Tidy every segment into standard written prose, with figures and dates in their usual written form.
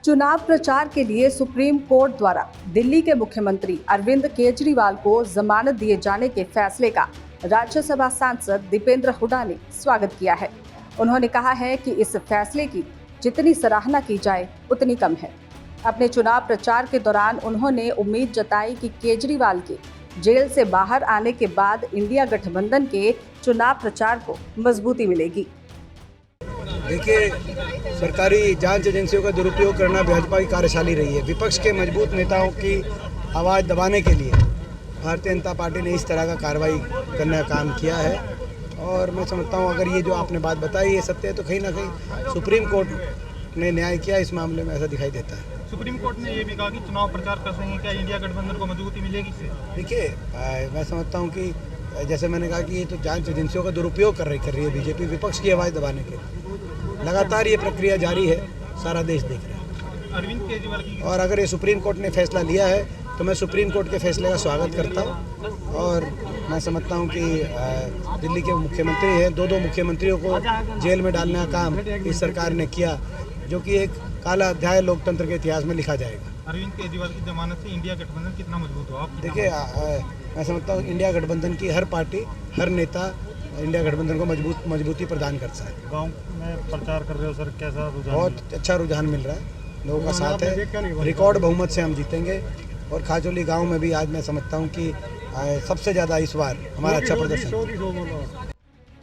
चुनाव प्रचार के लिए सुप्रीम कोर्ट द्वारा दिल्ली के मुख्यमंत्री अरविंद केजरीवाल को जमानत दिए जाने के फैसले का राज्यसभा सांसद दीपेंद्र हुड्डा ने स्वागत किया है। उन्होंने कहा है कि इस फैसले की जितनी सराहना की जाए उतनी कम है। अपने चुनाव प्रचार के दौरान उन्होंने उम्मीद जताई कि केजरीवाल के जेल से बाहर आने के बाद इंडिया गठबंधन के चुनाव प्रचार को मजबूती मिलेगी। देखिए, सरकारी जांच एजेंसियों का दुरुपयोग करना भाजपा की कार्यशैली रही है। विपक्ष के मजबूत नेताओं की आवाज़ दबाने के लिए भारतीय जनता पार्टी ने इस तरह का कार्रवाई करने का काम किया है। और मैं समझता हूँ अगर ये जो आपने बात बताई ये सत्य है तो कहीं ना कहीं सुप्रीम कोर्ट ने न्याय किया इस मामले में, ऐसा दिखाई देता है। सुप्रीम कोर्ट ने ये भी कहा कि चुनाव प्रचार कर सकेंगे, क्या इंडिया गठबंधन को मजबूती मिलेगी इससे? देखिए, मैं समझता हूँ कि जैसे मैंने कहा कि ये तो जांच एजेंसियों का दुरुपयोग कर रही है बीजेपी, विपक्ष की आवाज़ दबाने के लिए। लगातार ये प्रक्रिया जारी है, सारा देश देख रहा है। अरविंद केजरीवाल की और अगर ये सुप्रीम कोर्ट ने फैसला लिया है तो मैं सुप्रीम कोर्ट के फैसले का स्वागत करता हूँ। और मैं समझता हूँ कि दिल्ली के मुख्यमंत्री हैं, दो मुख्यमंत्रियों को जेल में डालने का काम इस सरकार ने किया, जो कि एक काला अध्याय लोकतंत्र के इतिहास में लिखा जाएगा। अरविंद केजरीवाल की जमानत से इंडिया गठबंधन कितना मजबूत हो? आप देखिए, मैं समझता हूँ इंडिया गठबंधन की हर पार्टी, हर नेता इंडिया गठबंधन को मजबूती प्रदान करता है। गांव में प्रचार कर रहे हो सर, कैसा रुझान? बहुत अच्छा रुझान मिल रहा है, लोगों का साथ है। रिकॉर्ड बहुमत से हम जीतेंगे। और खाजोली गांव में भी आज मैं समझता हूं कि सबसे ज़्यादा इस बार हमारा अच्छा प्रदर्शन।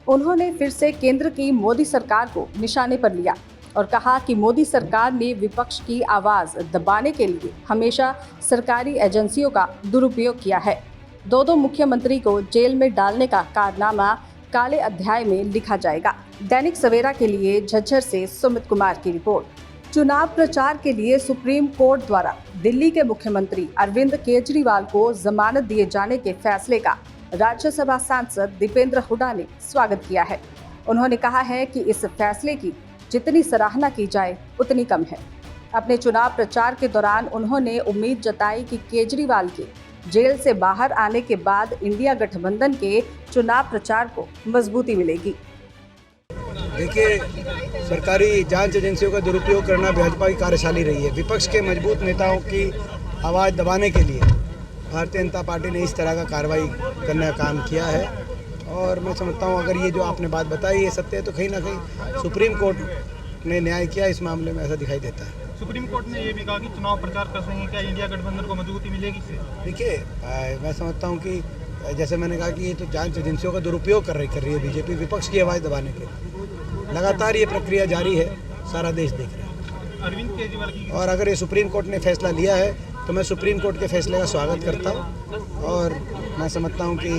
उन्होंने फिर से केंद्र की मोदी सरकार को निशाने पर लिया और कहा कि मोदी सरकार ने विपक्ष की आवाज़ दबाने के लिए हमेशा सरकारी एजेंसियों का दुरुपयोग किया है। दो मुख्यमंत्री को जेल में डालने का कारनामा काले अध्याय में लिखा जाएगा। दैनिक सवेरा के लिए झज्जर से सुमित कुमार की रिपोर्ट। चुनाव प्रचार के लिए सुप्रीम कोर्ट द्वारा दिल्ली के मुख्यमंत्री अरविंद केजरीवाल को जमानत दिए जाने के फैसले का राज्यसभा सांसद दीपेंद्र हुड्डा ने स्वागत किया है। उन्होंने कहा है कि इस फैसले की जितनी सराहना की जाए उतनी कम है। अपने चुनाव प्रचार के दौरान उन्होंने उम्मीद जताई कि केजरीवाल के जेल से बाहर आने के बाद इंडिया गठबंधन के चुनाव प्रचार को मजबूती मिलेगी। देखिए, सरकारी जांच एजेंसियों का दुरुपयोग करना भाजपा की कार्यशैली रही है। विपक्ष के मजबूत नेताओं की आवाज़ दबाने के लिए भारतीय जनता पार्टी ने इस तरह का कार्रवाई करने का काम किया है। और मैं समझता हूँ अगर ये जो आपने बात बताई ये सत्य है तो कहीं ना कहीं सुप्रीम कोर्ट ने न्याय किया इस मामले में, ऐसा दिखाई देता है। सुप्रीम कोर्ट ने ये भी कहा कि चुनाव प्रचार कर सकेंगे, क्या इंडिया गठबंधन को मजबूती मिलेगी इससे? देखिए, मैं समझता हूँ कि जैसे मैंने कहा कि ये तो जांच एजेंसियों का दुरुपयोग कर रही है बीजेपी, विपक्ष की आवाज़ दबाने के लिए। लगातार ये प्रक्रिया जारी है, सारा देश देख रहा है। अरविंद केजरीवाल की और अगर ये सुप्रीम कोर्ट ने फैसला लिया है तो मैं सुप्रीम कोर्ट के फैसले का स्वागत करता हूँ। और मैं समझता हूँ कि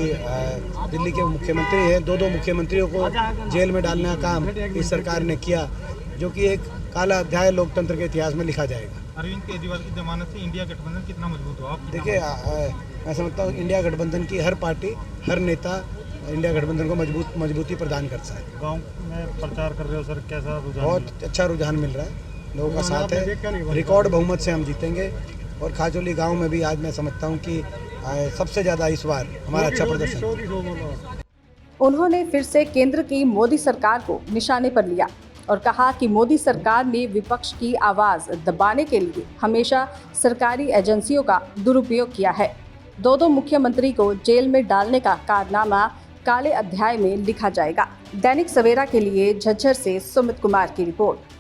दिल्ली के मुख्यमंत्री हैं, दो मुख्यमंत्रियों को जेल में डालने का काम इस सरकार ने किया, जो कि एक काला अध्याय लोकतंत्र के इतिहास में लिखा जाएगा। अरविंद केजरीवाल की जमानत से इंडिया गठबंधन कितना मजबूत हो? आप देखिए, मैं समझता हूँ इंडिया गठबंधन की हर पार्टी, हर नेता इंडिया गठबंधन को मजबूती प्रदान करता है। गांव में प्रचार कर रहे हो सर, कैसा रुझान? बहुत अच्छा रुझान मिल रहा है, लोगों का साथ है। रिकॉर्ड बहुमत से हम जीतेंगे। और खाजोली गांव में भी आज मैं समझता हूं कि सबसे ज़्यादा इस बार हमारा अच्छा प्रदर्शन। उन्होंने फिर से केंद्र की मोदी सरकार को निशाने पर लिया और कहा कि मोदी सरकार ने विपक्ष की आवाज़ दबाने के लिए हमेशा सरकारी एजेंसियों का दुरुपयोग किया है। दो मुख्यमंत्री को जेल में डालने का कारनामा काले अध्याय में लिखा जाएगा। दैनिक सवेरा के लिए झज्जर से सुमित कुमार की रिपोर्ट।